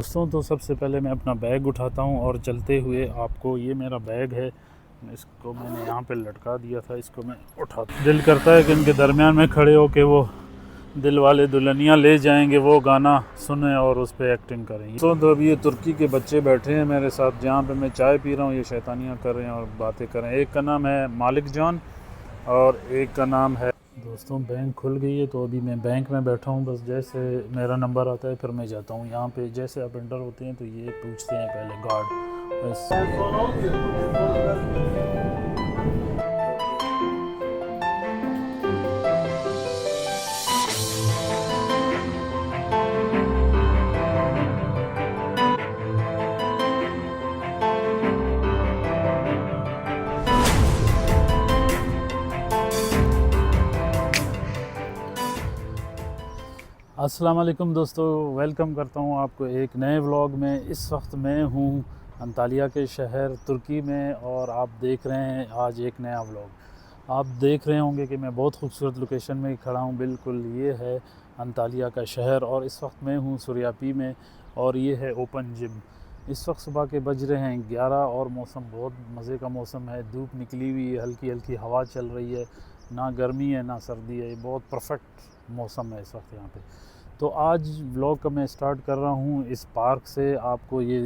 दोस्तों, तो सबसे पहले मैं अपना बैग उठाता हूँ और चलते हुए आपको, ये मेरा बैग है, इसको मैंने यहाँ पे लटका दिया था, इसको मैं उठाता। दिल करता है कि इनके दरमियान में खड़े हो के वो दिल वाले दुल्हनिया ले जाएंगे वो गाना सुने और उस पर एक्टिंग करें। तो अभी ये तुर्की के बच्चे बैठे हैं मेरे साथ, जहाँ पे मैं चाय पी रहा हूँ, ये शैतानियाँ कर रहे हैं और बातें कर रहे हैं। एक का नाम है मालिक जॉन और एक का नाम है। दोस्तों, बैंक खुल गई है तो अभी मैं बैंक में बैठा हूँ। बस जैसे मेरा नंबर आता है फिर मैं जाता हूँ। यहाँ पे जैसे आप एंटर होते हैं तो ये पूछते हैं पहले गार्ड। बस अस्सलाम वालेकुम दोस्तों, वेलकम करता हूँ आपको एक नए व्लॉग में। इस वक्त मैं हूँ अंतालिया के शहर तुर्की में और आप देख रहे हैं आज एक नया व्लॉग। आप देख रहे होंगे कि मैं बहुत खूबसूरत लोकेशन में खड़ा हूँ। बिल्कुल ये है अंतालिया का शहर और इस वक्त मैं हूँ सुरयापी में और ये है ओपन जिम। इस वक्त सुबह के बज रहे हैं 11 और मौसम बहुत मज़े का मौसम है। धूप निकली हुई है, हल्की हल्की हवा चल रही है, ना गर्मी है ना सर्दी है। ये बहुत परफेक्ट मौसम है इस वक्त यहाँ पे। तो आज व्लॉग का मैं स्टार्ट कर रहा हूँ इस पार्क से। आपको ये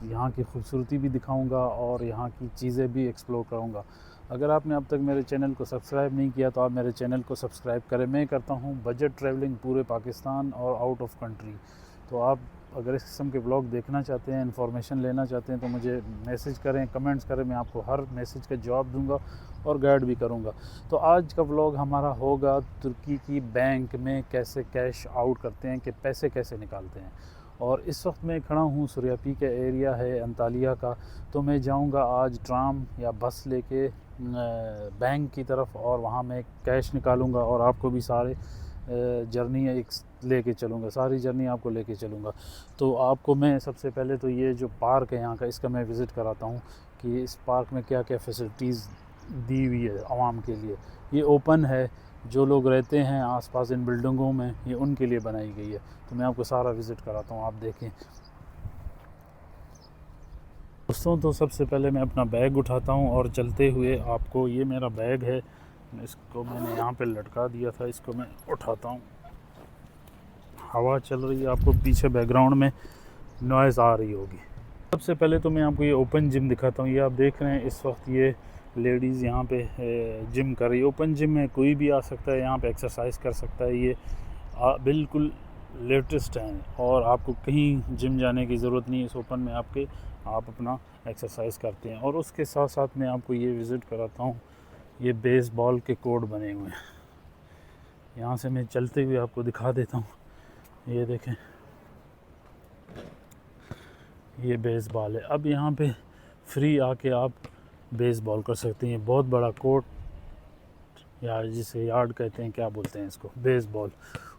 यहाँ की खूबसूरती भी दिखाऊंगा और यहाँ की चीज़ें भी एक्सप्लोर करूँगा। अगर आपने अब तक मेरे चैनल को सब्सक्राइब नहीं किया तो आप मेरे चैनल को सब्सक्राइब करें। मैं करता हूँ बजट ट्रैवलिंग पूरे पाकिस्तान और आउट ऑफ कंट्री। तो आप अगर इस किस्म के ब्लॉग देखना चाहते हैं, इन्फॉर्मेशन लेना चाहते हैं तो मुझे मैसेज करें, कमेंट्स करें। मैं आपको हर मैसेज का जवाब दूंगा और गाइड भी करूंगा। तो आज का व्लॉग हमारा होगा तुर्की की बैंक में कैसे कैश आउट करते हैं, कि पैसे कैसे निकालते हैं। और इस वक्त मैं खड़ा हूँ सुरयापी का एरिया है अंतालिया का। तो मैं जाऊँगा आज ट्राम या बस लेके बैंक की तरफ और वहाँ मैं कैश निकालूँगा और आपको भी सारे जर्नी एक लेके चलूँगा, सारी जर्नी आपको लेके चलूँगा। तो आपको मैं सबसे पहले तो ये जो पार्क है यहाँ का, इसका मैं विज़िट कराता हूँ कि इस पार्क में क्या क्या फैसिलिटीज़ दी हुई है आवाम के लिए। ये ओपन है, जो लोग रहते हैं आसपास इन बिल्डिंगों में ये उनके लिए बनाई गई है। तो मैं आपको सारा विज़िट कराता हूँ, आप देखें। दोस्तों, तो सबसे पहले मैं अपना बैग उठाता हूँ और चलते हुए आपको, ये मेरा बैग है, इसको मैंने यहाँ पे लटका दिया था, इसको मैं उठाता हूँ। हवा चल रही है, आपको पीछे बैकग्राउंड में नॉइज़ आ रही होगी। सबसे पहले तो मैं आपको ये ओपन जिम दिखाता हूँ। ये आप देख रहे हैं इस वक्त ये लेडीज़ यहाँ पे जिम कर रही है। ओपन जिम में कोई भी आ सकता है, यहाँ पे एक्सरसाइज कर सकता है। ये बिल्कुल लेटेस्ट हैं और आपको कहीं जिम जाने की ज़रूरत नहीं है। इस ओपन में आप अपना एक्सरसाइज करते हैं। और उसके साथ साथ मैं आपको ये विज़िट कराता हूँ, ये बेसबॉल के कोर्ट बने हुए हैं। यहाँ से मैं चलते हुए आपको दिखा देता हूँ। ये देखें, ये बेसबॉल है। अब यहाँ पे फ्री आके आप बेसबॉल कर सकते हैं। बहुत बड़ा कोर्ट या जिसे यार्ड कहते हैं, क्या बोलते हैं इसको, बेसबॉल,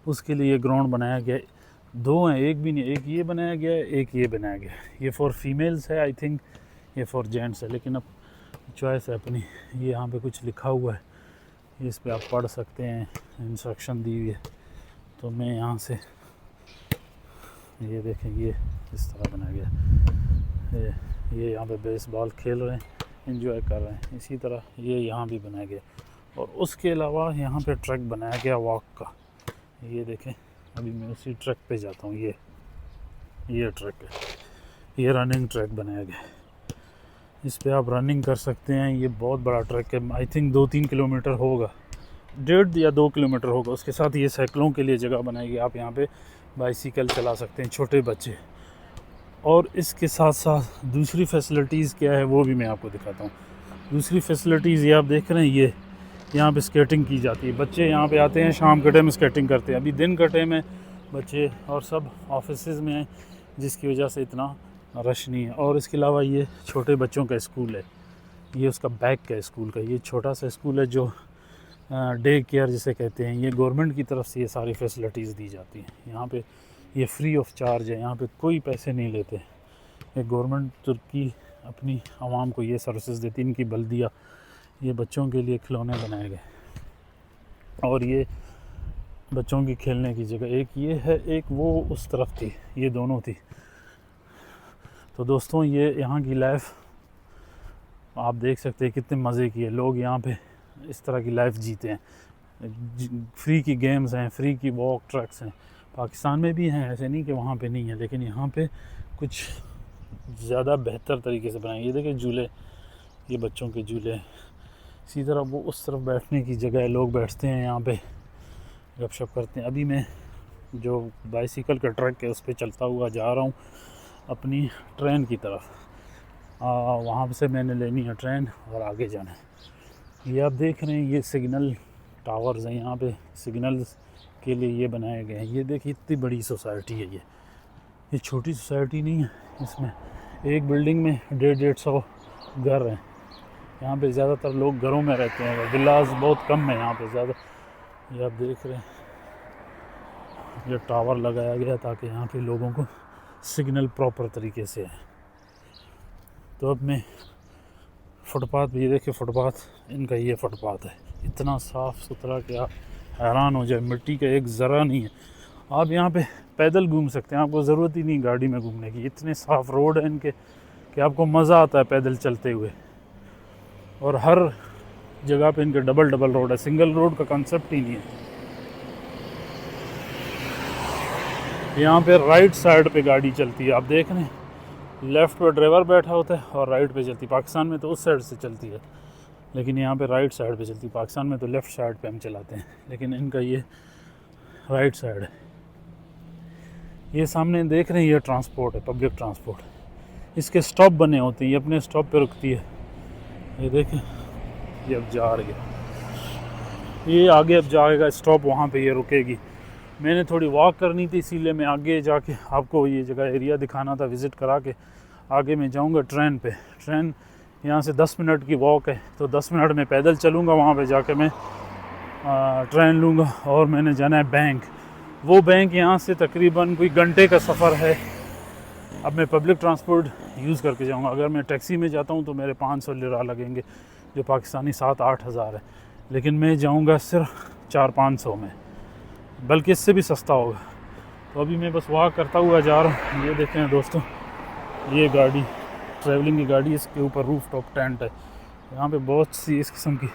उसके लिए ग्राउंड बनाया गया है। दो हैं, एक भी नहीं, एक ये बनाया गया है, एक ये बनाया गया है। ये फॉर फीमेल्स है आई थिंक, ये फॉर जेंट्स है, लेकिन अब चॉइस है अपनी। ये यहाँ पे कुछ लिखा हुआ है, इस पे आप पढ़ सकते हैं, इंस्ट्रक्शन दी हुई है। तो मैं यहाँ से, ये देखें, ये इस तरह बनाया गया। ये यहाँ पे बेसबॉल खेल रहे हैं, एंजॉय कर रहे हैं। इसी तरह ये यहाँ भी बनाया गया और उसके अलावा यहाँ पे ट्रैक बनाया गया वॉक का। ये देखें, अभी मैं उसी ट्रैक पे जाता हूँ। ये ट्रैक है, ये रनिंग ट्रैक बनाया गया। इस पे आप रनिंग कर सकते हैं। ये बहुत बड़ा ट्रैक है, आई थिंक 2-3 किलोमीटर होगा, 1.5 या 2 किलोमीटर होगा। उसके साथ ये साइकिलों के लिए जगह बनाई गई, आप यहाँ पे बाइसिकल चला सकते हैं, छोटे बच्चे। और इसके साथ साथ दूसरी फैसिलिटीज़ क्या है वो भी मैं आपको दिखाता हूँ। दूसरी फैसिलिटीज़ ये आप देख रहे हैं, ये यहाँ पे स्केटिंग की जाती है। बच्चे यहाँ पे आते हैं, शाम के टाइम स्केटिंग करते हैं। अभी दिन के टाइम में बच्चे और सब ऑफिसेज़ में हैं, जिसकी वजह से इतना रश नहीं है। और इसके अलावा ये छोटे बच्चों का स्कूल है, ये उसका बैक का स्कूल का ये छोटा सा स्कूल है, जो डे केयर जिसे कहते हैं। ये गवर्नमेंट की तरफ से ये सारी फैसिलिटीज़ दी जाती हैं। यहाँ पे ये फ्री ऑफ चार्ज है, यहाँ पे कोई पैसे नहीं लेते। ये गवर्नमेंट तुर्की अपनी आवाम को ये सर्विसेज देती है। इनकी बल्दिया, ये बच्चों के लिए खिलौने बनाए गए और ये बच्चों की खेलने की जगह एक ये है, एक वो उस तरफ थी, ये दोनों थी। तो दोस्तों ये यहाँ की लाइफ आप देख सकते हैं कितने मज़े की है। लोग यहाँ पे इस तरह की लाइफ जीते हैं। फ्री की गेम्स हैं, फ्री की वॉक ट्रैक्स हैं। पाकिस्तान में भी हैं, ऐसे नहीं कि वहाँ पे नहीं है, लेकिन यहाँ पे कुछ ज़्यादा बेहतर तरीके से बनाए। ये देखिए झूले, ये बच्चों के झूले। इसी तरह वो उस तरफ बैठने की जगह है, लोग बैठते हैं यहाँ पे, गपशप करते हैं। अभी मैं जो बाइसिकल का ट्रैक है उस पर चलता हुआ जा रहा हूँ अपनी ट्रेन की तरफ। वहाँ से मैंने लेनी है ट्रेन और आगे जाना है। ये आप देख रहे हैं ये सिग्नल टावर्स हैं, यहाँ पे सिग्नल्स के लिए ये बनाए गए हैं। ये देखिए इतनी बड़ी सोसाइटी है, ये छोटी सोसाइटी नहीं है। इसमें एक बिल्डिंग में 150-150 घर हैं। यहाँ पे ज़्यादातर लोग घरों में रहते हैं, विलास बहुत कम है यहाँ पे ज़्यादा। ये आप देख रहे हैं ये टावर लगाया गया ताकि यहाँ पे लोगों को सिग्नल प्रॉपर तरीके से है। तो अब मैं फुटपाथ भी, ये देखिए फुटपाथ इनका, ये फुटपाथ है इतना साफ़ सुथरा कि आप हैरान हो जाए। मिट्टी का एक ज़रा नहीं है। आप यहाँ पे पैदल घूम सकते हैं, आपको ज़रूरत ही नहीं गाड़ी में घूमने की। इतने साफ़ रोड है इनके कि आपको मज़ा आता है पैदल चलते हुए। और हर जगह पे इनके डबल रोड है, सिंगल रोड का कंसेप्ट ही नहीं है। यहाँ पे राइट साइड पे गाड़ी चलती है, आप देख रहे हैं, लेफ़्ट पे ड्राइवर बैठा होता है और राइट पे चलती है। पाकिस्तान में तो उस साइड से चलती है, लेकिन यहाँ पे राइट साइड पे चलती है। पाकिस्तान में तो लेफ़्ट साइड पे हम चलाते हैं, लेकिन इनका ये राइट साइड है। ये सामने देख रहे हैं ये ट्रांसपोर्ट है, पब्लिक ट्रांसपोर्ट। इसके स्टॉप बने होते हैं, ये अपने स्टॉप पे रुकती है। ये देखें ये अब जा रही है, ये आगे अब जाएगा स्टॉप, वहाँ पे ये रुकेगी। मैंने थोड़ी वॉक करनी थी, इसीलिए मैं आगे जाके आपको ये जगह एरिया दिखाना था, विज़िट करा के आगे मैं जाऊँगा ट्रेन पे। ट्रेन यहाँ से 10 मिनट की वॉक है, तो 10 मिनट में पैदल चलूँगा, वहाँ पे जाके मैं ट्रेन लूँगा और मैंने जाना है बैंक। वो बैंक यहाँ से तकरीबन कोई घंटे का सफ़र है। अब मैं पब्लिक ट्रांसपोर्ट यूज़ करके जाऊँगा। अगर मैं टैक्सी में जाता हूँ तो मेरे 500 लिरा लगेंगे, जो पाकिस्तानी 7-8 हज़ार है, लेकिन मैं जाऊँगा सिर्फ 400-500 में, बल्कि इससे भी सस्ता होगा। तो अभी मैं बस वॉक करता हुआ जा रहा हूँ। ये देखें दोस्तों, ये गाड़ी ट्रैवलिंग की गाड़ी, इसके ऊपर रूफ टॉप टेंट है। यहाँ पे बहुत सी इस किस्म की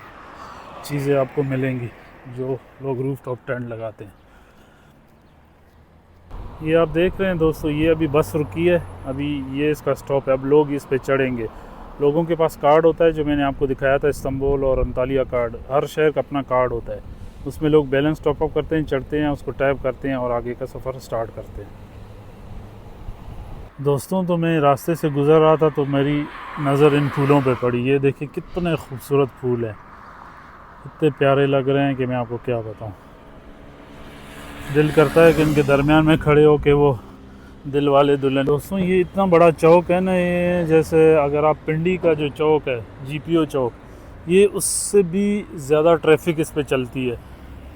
चीज़ें आपको मिलेंगी जो लोग रूफ टॉप टेंट लगाते हैं। ये आप देख रहे हैं दोस्तों, ये अभी बस रुकी है, अभी ये इसका स्टॉप है। अब लोग इस पे चढ़ेंगे। लोगों के पास कार्ड होता है, जो मैंने आपको दिखाया था इस्तांबुल और अंतालिया कार्ड, हर शहर का अपना कार्ड होता है। उसमें लोग बैलेंस टॉप अप करते हैं, चढ़ते हैं, उसको टैप करते हैं और आगे का सफ़र स्टार्ट करते हैं। दोस्तों तो मैं रास्ते से गुज़र रहा था तो मेरी नज़र इन फूलों पे पड़ी। ये देखिए कितने खूबसूरत फूल हैं, इतने प्यारे लग रहे हैं कि मैं आपको क्या बताऊं। दिल करता है कि इनके दरमियान में खड़े हो के वो दिल वाले दुल्हन। दोस्तों ये इतना बड़ा चौक है ना, ये जैसे अगर आप पिंडी का जो चौक है GPO चौक, ये उससे भी ज़्यादा ट्रैफिक इस पे चलती है।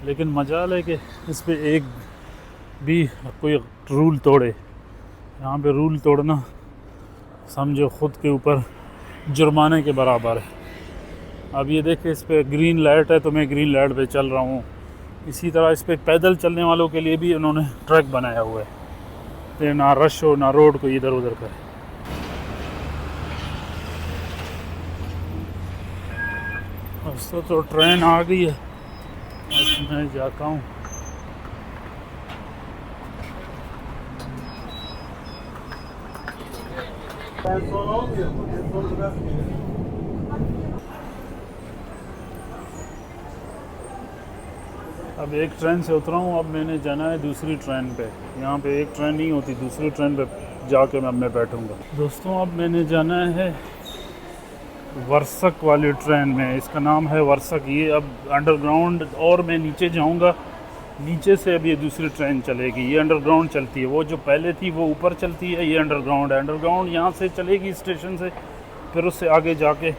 लेकिन मजाल है कि इस पे एक भी कोई रूल तोड़े। यहाँ पे रूल तोड़ना समझो ख़ुद के ऊपर जुर्माने के बराबर है। अब ये देखिए इस पे ग्रीन लाइट है तो मैं ग्रीन लाइट पे चल रहा हूँ। इसी तरह इस पे पैदल चलने वालों के लिए भी उन्होंने ट्रैक बनाया हुआ है, तो ना रश हो ना रोड को इधर उधर करे। अब तो ट्रेन आ गई है, मैं जाता हूँ। अब एक ट्रेन से उतरा हूँ, अब मैंने जाना है दूसरी ट्रेन पे। यहाँ पे एक ट्रेन नहीं होती, दूसरी ट्रेन पे जाके मैं बैठूँगा। दोस्तों अब मैंने जाना है वर्सक वाली ट्रेन में, इसका नाम है वर्सक। ये अब अंडरग्राउंड और मैं नीचे जाऊँगा, नीचे से अब ये दूसरी ट्रेन चलेगी। ये अंडरग्राउंड चलती है, वो जो पहले थी वो ऊपर चलती है, ये अंडरग्राउंड है। अंडरग्राउंड यहाँ से चलेगी स्टेशन से, फिर उससे आगे जाके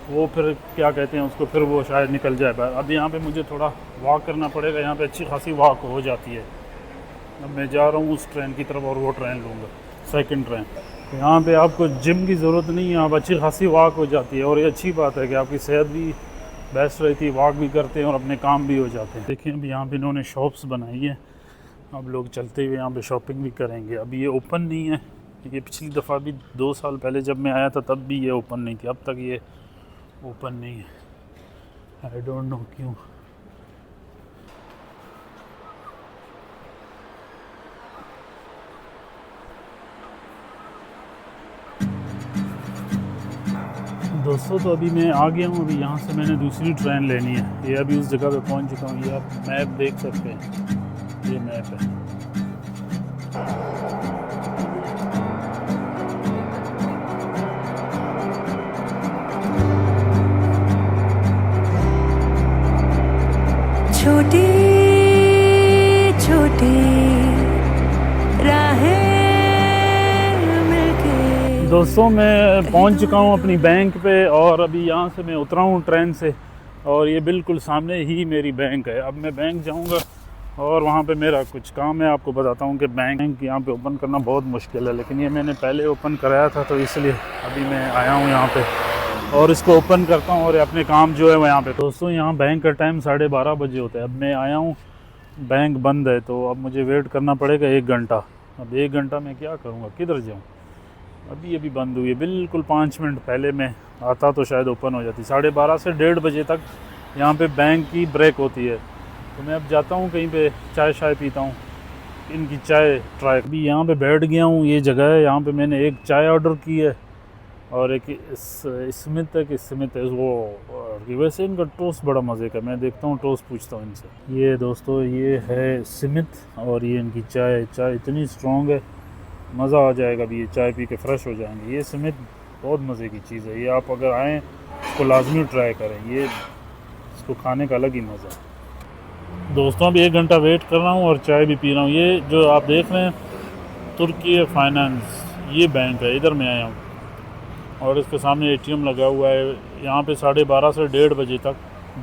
वो फिर क्या कहते हैं उसको, फिर वो शायद निकल जाए बाहर। अब यहाँ पे मुझे थोड़ा वॉक करना पड़ेगा, यहाँ पे अच्छी खासी वॉक हो जाती है। अब मैं जा रहा हूँ उस ट्रेन की तरफ और वो ट्रेन लूँगा, सेकंड ट्रेन। यहाँ पे आपको जिम की ज़रूरत नहीं है, आप अच्छी खासी वॉक हो जाती है। और ये अच्छी बात है कि आपकी सेहत भी बेस्ट रहती है, वॉक भी करते हैं और अपने काम भी हो जाते हैं। देखिए अब यहाँ पे इन्होंने शॉप्स बनाई है, अब लोग चलते हुए यहाँ पे शॉपिंग भी करेंगे। अभी ये ओपन नहीं है, ये पिछली दफ़ा भी 2 साल पहले जब मैं आया था तब भी ये ओपन नहीं थी, अब तक ये ओपन नहीं है। आई डोंट नो क्यों। दोस्तों तो अभी मैं आ गया हूँ, अभी यहाँ से मैंने दूसरी ट्रेन लेनी है। ये अभी उस जगह पे पहुँच चुका हूँ। ये आप मैप देख सकते हैं, ये मैप है। छोटी छोटी राहें मिलके। दोस्तों मैं पहुंच चुका हूं अपनी बैंक पे और अभी यहाँ से मैं उतरा हूं ट्रेन से और ये बिल्कुल सामने ही मेरी बैंक है। अब मैं बैंक जाऊंगा और वहाँ पे मेरा कुछ काम है। आपको बताता हूँ कि बैंक यहाँ पे ओपन करना बहुत मुश्किल है, लेकिन ये मैंने पहले ओपन कराया था तो इसलिए अभी मैं आया हूँ यहाँ पे और इसको ओपन करता हूँ और अपने काम जो है वो यहाँ पे। दोस्तों यहाँ बैंक का टाइम 12:30 बजे होता है। अब मैं आया हूँ, बैंक बंद है तो अब मुझे वेट करना पड़ेगा 1 घंटा। अब 1 घंटा में क्या करूँगा, किधर जाऊँ? अभी बंद हुई है, बिल्कुल 5 मिनट पहले मैं आता तो शायद ओपन हो जाती। 12:30 से 1:30 बजे तक यहाँ पे बैंक की ब्रेक होती है। तो मैं अब जाता हूँ कहीं पे चाय शाय पीता हूँ, इनकी चाय ट्राई। अभी यहाँ पे बैठ गया हूँ, ये जगह है। यहाँ पे मैंने एक चाय ऑर्डर की है और एक स्मिथ है वो। वैसे इनका टोस्ट बड़ा मज़े का, मैं देखता हूँ टोस्ट पूछता हूँ इनसे। ये दोस्तों ये है स्मिथ और ये इनकी चाय इतनी स्ट्रॉन्ग है, मज़ा आ जाएगा। अभी ये चाय पी के फ्रेश हो जाएंगे। ये स्मिथ बहुत मज़े की चीज़ है, ये आप अगर आएँ इसको लाजमी ट्राई करें, ये इसको खाने का अलग ही मज़ा है। दोस्तों अभी 1 घंटा वेट कर रहा हूँ और चाय भी पी रहा हूँ। ये जो आप देख रहे हैं तुर्की फाइनेंस, ये बैंक है, इधर मैं आया हूँ और इसके सामने एटीएम लगा हुआ है। यहाँ पे 12:30 से 1:30 बजे तक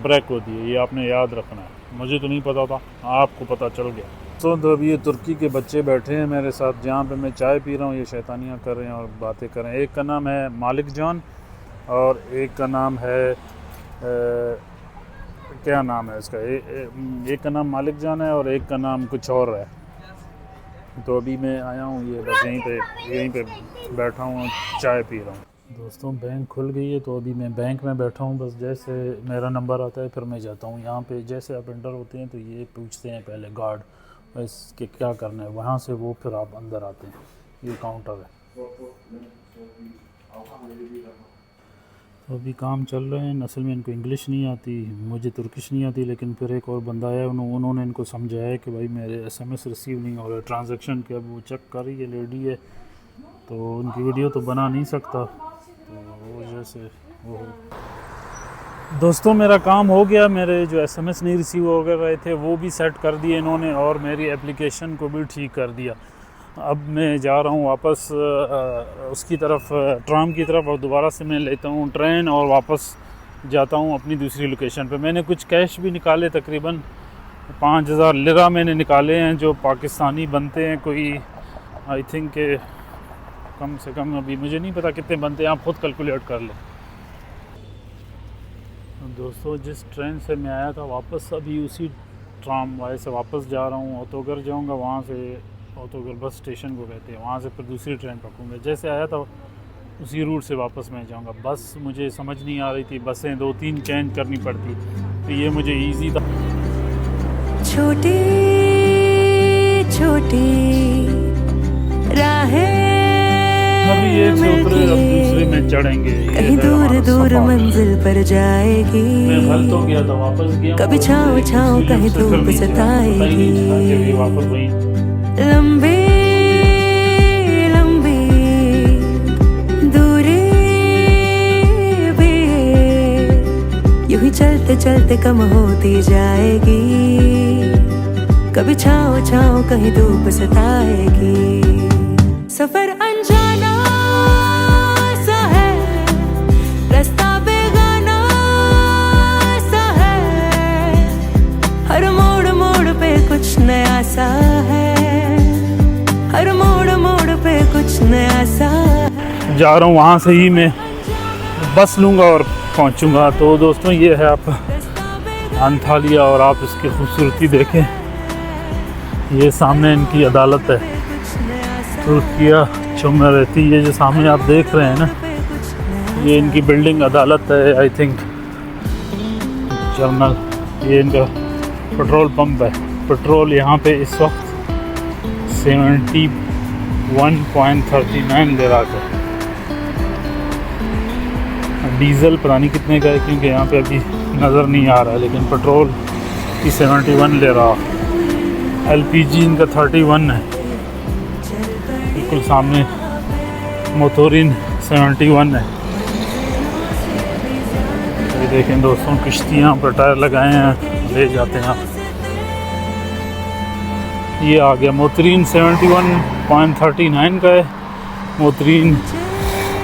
ब्रेक होती है, ये आपने याद रखना है। मुझे तो नहीं पता था, आपको पता चल गया। तो अभी ये तुर्की के बच्चे बैठे हैं मेरे साथ, जहाँ पे मैं चाय पी रहा हूँ। ये शैतानियाँ कर रहे हैं और बातें कर रहे हैं। एक का नाम है मालिक जान और एक का नाम है क्या नाम है इसका, एक का नाम मालिक जान है और एक का नाम कुछ और है। तो अभी मैं आया हूँ, ये बस यहीं पे बैठा हूँ, चाय पी रहा हूँ। दोस्तों बैंक खुल गई है तो अभी मैं बैंक में बैठा हूँ। बस जैसे मेरा नंबर आता है फिर मैं जाता हूँ। यहाँ पे जैसे आप एंटर होते हैं तो ये पूछते हैं पहले गार्ड इसके क्या करना है, वहाँ से वो फिर आप अंदर आते हैं। ये काउंटर है। तो अभी काम चल रहे हैं। असल में इनको इंग्लिश नहीं आती, मुझे तुर्किश नहीं आती, लेकिन फिर एक और बंदा आया, उन्होंने इनको समझाया कि भाई मेरे SMS रिसीव नहीं हो रहा ट्रांजैक्शन के। अब वो चेक कर रही है, लेडी है तो उनकी वीडियो तो बना नहीं सकता, तो वो वजह से वो। दोस्तों मेरा काम हो गया, मेरे जो SMS नहीं रिसीव हो रहे थे वो भी सेट कर दिए इन्होंने और मेरी एप्लीकेशन को भी ठीक कर दिया। अब मैं जा रहा हूँ वापस उसकी तरफ, ट्राम की तरफ, और दोबारा से मैं लेता हूँ ट्रेन और वापस जाता हूँ अपनी दूसरी लोकेशन पे। मैंने कुछ कैश भी निकाले, तकरीबन 5000 लिरा मैंने निकाले हैं जो पाकिस्तानी बनते हैं कोई, आई थिंक के कम से कम, अभी मुझे नहीं पता कितने बनते हैं, आप खुद कैलकुलेट कर लें। दोस्तों जिस ट्रेन से मैं आया था वापस अभी उसी ट्राम वाले से वापस जा रहा हूँ। ऑटोगर जाऊँगा, वहाँ से ऑटोगर बस स्टेशन को कहते हैं, वहाँ से फिर दूसरी ट्रेन पकड़ूँगा। जैसे आया था उसी रूट से वापस मैं जाऊँगा। बस मुझे समझ नहीं आ रही थी, बसें 2-3 चेंज करनी पड़ती, तो ये मुझे ईजी था। छोटी छोटी राहें अभी एक से उतरे, अब दूसरे में चढ़ेंगे, कहीं दूर दूर मंजिल पर जाएगी। मैं गलत हो गया था, वापस गया। कभी छाँव छाँव कहीं धूप सताएगी। वापस वही लंबी लंबी दूरी भी यूं ही चलते चलते कम होती जाएगी। कभी छाँव छाँव कहीं धूप सताएगी। सफर अनजाना सा है, रास्ता बेगाना सा है, हर मोड़ मोड़ पे कुछ नया सा है, हर मोड़ मोड़ पे कुछ नया सा है। जा रहा हूँ, वहाँ से ही मैं बस लूँगा और पहुँचूँगा। तो दोस्तों ये है आप अंताल्या और आप इसकी खूबसूरती देखें। ये सामने इनकी अदालत है, तुर्किया बच्चों में रहती है। जो सामने आप देख रहे हैं ना, ये इनकी बिल्डिंग अदालत है आई थिंक, जर्नल। ये इनका पेट्रोल पंप है। पेट्रोल यहाँ पे इस वक्त 71.39 ले रहा है। डीज़ल पता नहीं कितने का है, क्योंकि यहाँ पे अभी नज़र नहीं आ रहा है, लेकिन पेट्रोल की 71 ले रहा। एलपीजी इनका 31 है। बिल्कुल सामने मोटोरिन 71 है। ये देखें दोस्तों, किश्तियाँ पर टायर लगाए हैं, ले जाते हैं। ये आ गया मोटरीन 71.39 का है। मोटरीन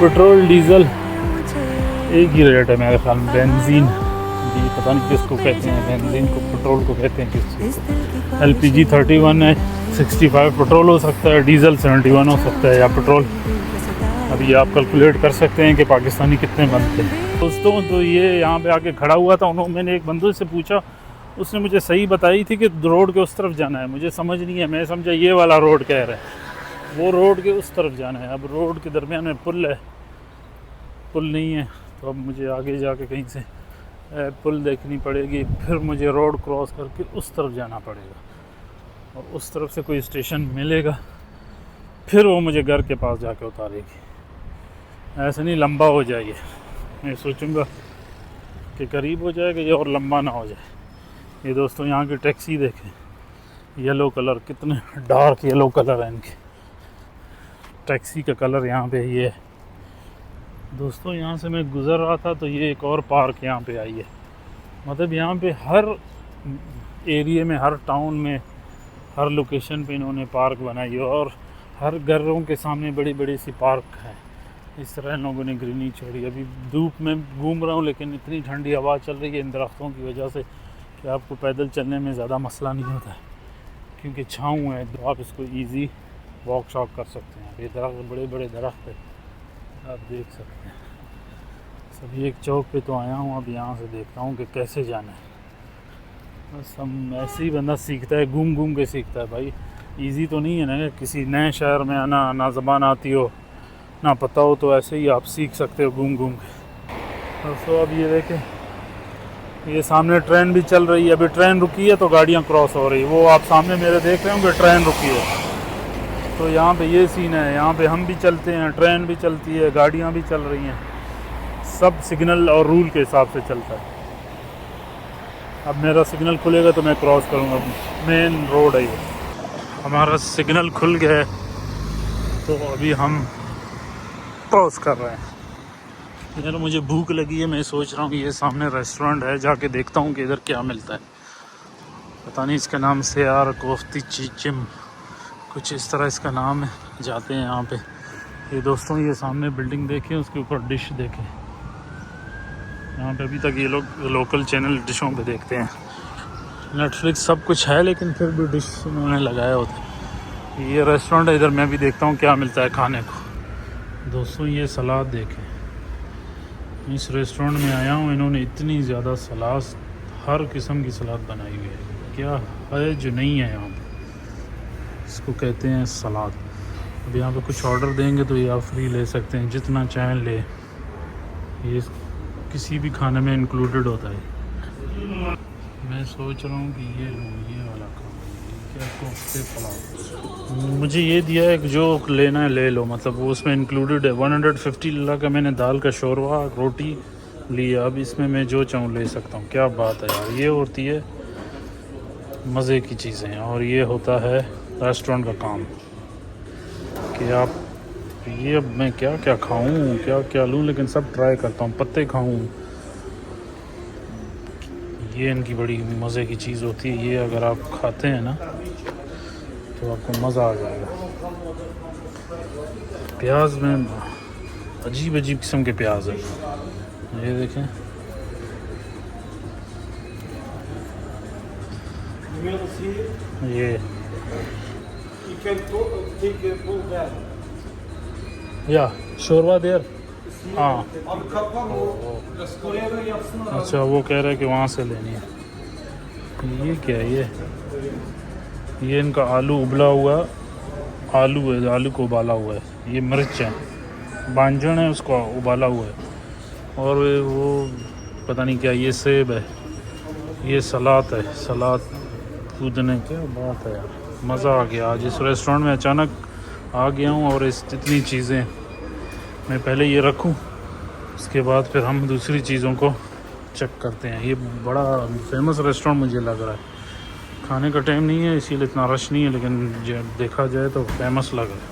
पेट्रोल डीज़ल एक ही रेट है मेरे ख्याल में। बेंजीन भी पता नहीं किसको कहते हैं, बेंजीन को पेट्रोल को कहते हैं किस चीज़ को। एलपीजी 31 है, 65 पेट्रोल हो सकता है, डीज़ल 71 हो सकता है, या पेट्रोल। अभी आप कैलकुलेट कर सकते हैं कि पाकिस्तानी कितने बनते हैं दोस्तों। तो ये यहाँ पे आके खड़ा हुआ था, मैंने एक बंदे से पूछा, उसने मुझे सही बताई थी कि रोड के उस तरफ जाना है। मुझे समझ नहीं है, मैं समझा ये वाला रोड कह रहे हैं, वो रोड के उस तरफ जाना है। अब रोड के दरमियान में पुल है, पुल नहीं है, तो अब मुझे आगे जाके कहीं से पुल देखनी पड़ेगी, फिर मुझे रोड क्रॉस करके उस तरफ जाना पड़ेगा, और उस तरफ से कोई स्टेशन मिलेगा, फिर वो मुझे घर के पास जाके उतारेगी। ऐसे नहीं लंबा हो जाएगी, मैं सोचूंगा कि करीब हो जाएगा ये, और लंबा ना हो जाए। ये दोस्तों यहाँ की टैक्सी देखें, येलो कलर, कितने डार्क येलो कलर है इनके। टैक्सी का कलर यहाँ पे ये है दोस्तों। यहाँ से मैं गुज़र रहा था तो ये एक और पार्क यहाँ पे आई है। मतलब यहाँ पे हर एरिया में, हर टाउन में, हर लोकेशन पे इन्होंने पार्क बनाई है, और हर घरों के सामने बड़ी बड़ी सी पार्क है। इस तरह इन लोगों ने ग्रीनरी छोड़ी। अभी धूप में घूम रहा हूँ, लेकिन इतनी ठंडी हवा चल रही है इन दरख्तों की वजह से कि आपको पैदल चलने में ज़्यादा मसला नहीं होता है, क्योंकि छाँव है, तो आप इसको ईज़ी वॉक शॉक कर सकते हैं। ये दरख्त बड़े बड़े दरख्त है, आप देख सकते हैं। सभी एक चौक पे तो आया हूँ, अब यहाँ से देखता हूँ कि कैसे जाना है। बस हम ऐसे ही बंदा सीखता है, घूम घूम के सीखता है भाई। इजी तो नहीं है ना, किसी नए शहर में आना, ना ज़बान आती हो, ना पता हो, तो ऐसे ही आप सीख सकते हो घूम घूम के। तो अब ये देखें, ये सामने ट्रेन भी चल रही है। अभी ट्रेन रुकी है तो गाड़ियाँ क्रॉस हो रही है। वो आप सामने मेरे देख रहे होंगे, ट्रेन रुकी है। तो यहाँ पे ये सीन है, यहाँ पे हम भी चलते हैं, ट्रेन भी चलती है, गाड़ियाँ भी चल रही हैं, सब सिग्नल और रूल के हिसाब से चलता है। अब मेरा सिग्नल खुलेगा तो मैं क्रॉस करूँगा। मेन रोड है ये, हमारा सिग्नल खुल गया है तो अभी हम क्रॉस कर रहे हैं। यार मुझे भूख लगी है, मैं सोच रहा हूँ ये सामने रेस्टोरेंट है, जाके देखता हूँ कि इधर क्या मिलता है। पता नहीं, इसका नाम सयार कोफ्ती चिचिम कुछ इस तरह इसका नाम है। जाते हैं यहाँ पे। ये दोस्तों ये सामने बिल्डिंग देखें, उसके ऊपर डिश देखें। यहाँ पे अभी तक ये लोग लोकल चैनल डिशों पे देखते हैं। नेटफ्लिक्स सब कुछ है, लेकिन फिर भी डिश उन्होंने लगाया होता है। ये रेस्टोरेंट है, इधर मैं भी देखता हूँ क्या मिलता है खाने को। दोस्तों ये सलाद देखें, इस रेस्टोरेंट में आया हूँ, इन्होंने इतनी ज़्यादा सलाद, हर किस्म की सलाद बनाई हुई है। क्या है जो नहीं है यहाँ पे, इसको कहते हैं सलाद। अब यहाँ पे कुछ ऑर्डर देंगे तो ये आप फ्री ले सकते हैं, जितना चाहें ले। ये किसी भी खाने में इंक्लूडेड होता है। मैं सोच रहा हूँ कि ये वाला खाऊं, क्या कोफ्ते पुलाव। मुझे ये दिया है कि जो लेना है ले लो, मतलब वो उसमें इंक्लूडेड है। 150 ला का मैंने दाल का शोरवा, रोटी लिया। अब इसमें मैं जो चाहूँ ले सकता हूँ। क्या बात है यार, ये होती है मज़े की चीज़ें। और ये होता है रेस्टोरेंट का काम कि आप ये, अब मैं क्या क्या खाऊं, क्या क्या लूं, लेकिन सब ट्राई करता हूं। पत्ते खाऊं, ये इनकी बड़ी मज़े की चीज़ होती है। ये अगर आप खाते हैं ना तो आपको मज़ा आ जाएगा। प्याज में अजीब अजीब किस्म के प्याज है, ये देखें। ये या शोरवा देर, हाँ अच्छा, वो कह रहे हैं कि वहाँ से लेनी है। ये क्या है, ये इनका आलू उबला हुआ आलू है, आलू को उबाला हुआ है, ये मिर्च है, बांजन है उसको उबाला हुआ है, और वो पता नहीं क्या, ये सेब है, ये सलाद है, सलाद कूदने क्या बात है यार, मज़ा आ गया आज इस रेस्टोरेंट में, अचानक आ गया हूँ और इस जितनी चीज़ें मैं पहले ये रखूँ, उसके बाद फिर हम दूसरी चीज़ों को चेक करते हैं। ये बड़ा फेमस रेस्टोरेंट मुझे लग रहा है, खाने का टाइम नहीं है इसीलिए इतना रश नहीं है, लेकिन देखा जाए तो फेमस लग रहा है।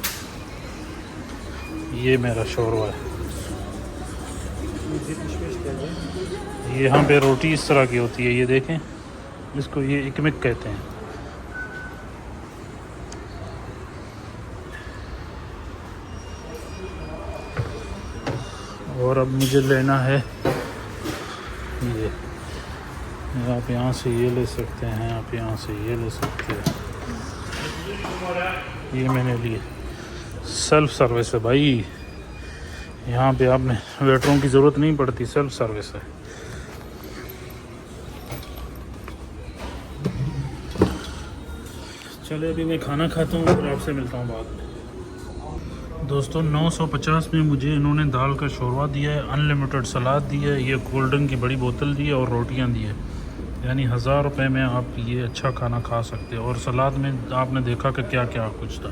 ये मेरा शोरवा है, ये यहाँ पे रोटी इस तरह की होती है, ये देखें, इसको ये इकमिक कहते हैं। और अब मुझे लेना है ये, आप यहाँ से ये ले सकते हैं, आप यहाँ से ये ले सकते हैं, ये मैंने लिए। सेल्फ सर्विस है भाई, यहाँ पे आपने वेटरों की ज़रूरत नहीं पड़ती, सेल्फ सर्विस है। चले अभी मैं खाना खाता हूँ, फिर आपसे मिलता हूँ बाद में। दोस्तों 950 में मुझे इन्होंने दाल का शोरवा दिया है, अनलिमिटेड सलाद दिया है, ये कोल्ड ड्रिंक की बड़ी बोतल दी है और रोटियाँ दी है, यानी 1000 रुपये में आप ये अच्छा खाना खा सकते हो। और सलाद में आपने देखा कि क्या क्या कुछ था।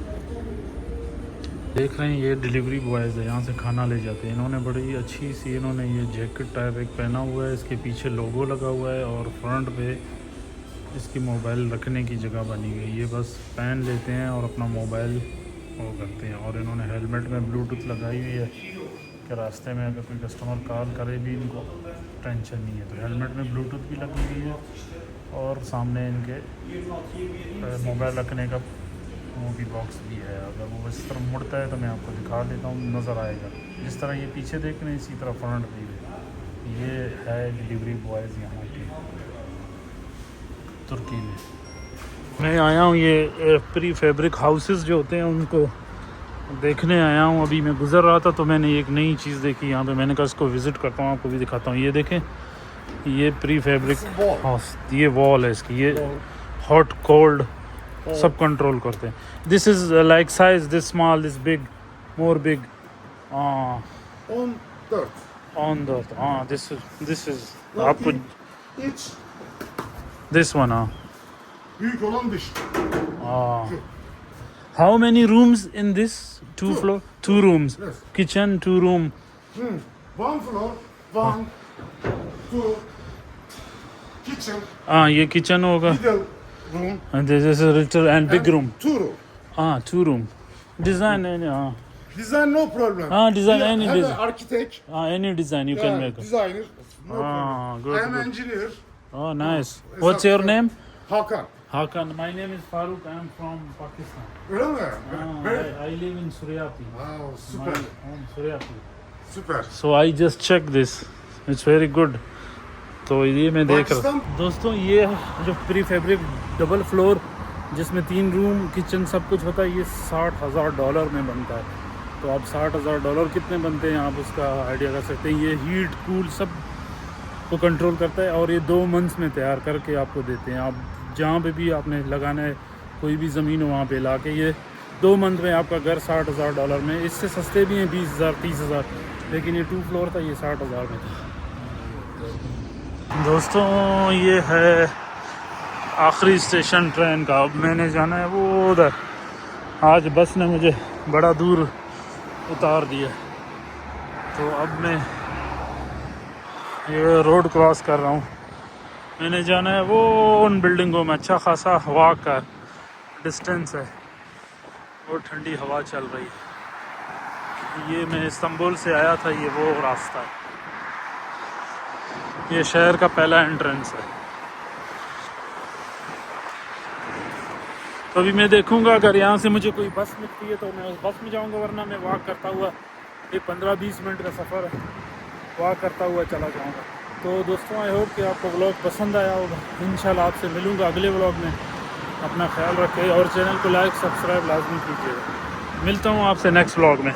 देख रहे हैं ये डिलीवरी बॉयज़ है, यहाँ से खाना ले जाते हैं। इन्होंने बड़ी अच्छी सी इन्होंने ये जैकेट टाइप एक पहना हुआ है, इसके पीछे लोगो लगा हुआ है और फ्रंट पे इसकी मोबाइल रखने की जगह बनी गई। ये बस पहन लेते हैं और अपना मोबाइल वो करते हैं। और इन्होंने हेलमेट में ब्लूटूथ लगाई हुई है कि रास्ते में अगर कोई कस्टमर कॉल करे भी इनको टेंशन नहीं है। तो हेलमेट में ब्लूटूथ भी लगी हुई है और सामने इनके मोबाइल रखने का वो भी बॉक्स भी है। अगर वो इस तरह मुड़ता है तो मैं आपको दिखा देता हूँ, नज़र आएगा। जिस तरह ये पीछे देख रहे हैं इसी तरह फ्रंट भी है। ये है डिलीवरी बॉयज़ यहाँ के तुर्की में। मैं आया हूँ ये प्री फैब्रिक हाउसेस जो होते हैं उनको देखने आया हूँ। अभी मैं गुज़र रहा था तो मैंने एक नई चीज़ देखी यहाँ पे, मैंने कहा इसको विज़िट करता हूँ, आपको भी दिखाता हूँ। ये देखें, ये प्री फैब्रिक हाउस, ये वॉल है इसकी, ये हॉट कोल्ड सब कंट्रोल करते हैं। This is like size, this small, this big, more big on the this is आपको this one Büyük olan dış. How many rooms in this? Two floor? Two rooms. Yes. Kitchen, 2 room. One floor, one, two, kitchen, ये kitchen होगा. middle room, And this is a little and big room. 2 room. 2 room. Design any Design no problem. design We any have design. an architect, Any design you can make. designer, no problem. Good, I am good. engineer, Oh, nice. What's your name? Hakan. Hakan. My name is Farooq. I am from Pakistan. Öyle mi? I live in Suryapur. Wow, My süper, home Suryapur. süper. So I just checked this. It's very good. तो ये मैं देख रहा पाकिस्तान? हूँ दोस्तों, ये जो pre fabric double floor जिसमें 3 रूम किचन सब कुछ होता है, ये $60,000 में बनता है। तो आप $60,000 कितने बनते हैं आप उसका आइडिया कर सकते हैं। ये हीट कूल सब को कंट्रोल करता है और ये 2 मंथ्स में तैयार करके आपको देते हैं। आप जहाँ पे भी आपने लगाना है, कोई भी ज़मीन हो वहाँ पे ला के, ये 2 मंथ में आपका घर $60,000 में। इससे सस्ते भी हैं 20,000 30,000, लेकिन ये 2 फ्लोर था, ये 60,000 में था। दोस्तों ये है आखिरी स्टेशन ट्रेन का। अब मैंने जाना है वो उधर। आज बस ने मुझे बड़ा दूर उतार दिया, तो अब मैं ये रोड क्रॉस कर रहा हूँ। मैंने जाना है वो उन बिल्डिंगों में। अच्छा खासा हवा का डिस्टेंस है और ठंडी हवा चल रही है। ये मैं इस्तांबुल से आया था, ये वो रास्ता है। ये शहर का पहला एंट्रेंस है। तो अभी मैं देखूंगा अगर यहाँ से मुझे कोई बस मिलती है तो मैं उस बस में जाऊंगा, वरना मैं वॉक करता हुआ, ये 15-20 मिनट का सफ़र है, वॉक करता हुआ चला जाऊंगा। तो दोस्तों आई होप कि आपको व्लॉग पसंद आया होगा। इंशाल्लाह आपसे मिलूंगा अगले व्लॉग में। अपना ख्याल रखें और चैनल को लाइक सब्सक्राइब लाजमी कीजिएगा। मिलता हूँ आपसे नेक्स्ट व्लॉग में।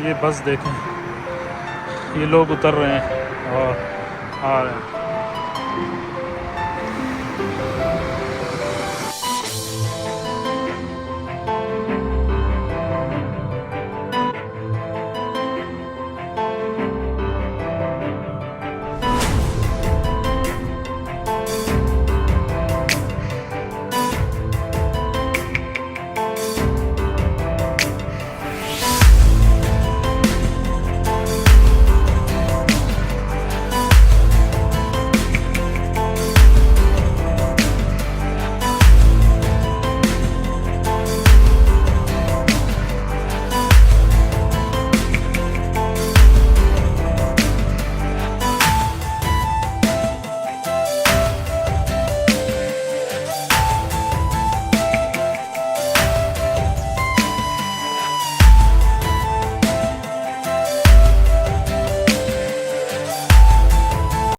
ये बस देखें, ये लोग उतर रहे हैं और आ रहे हैं।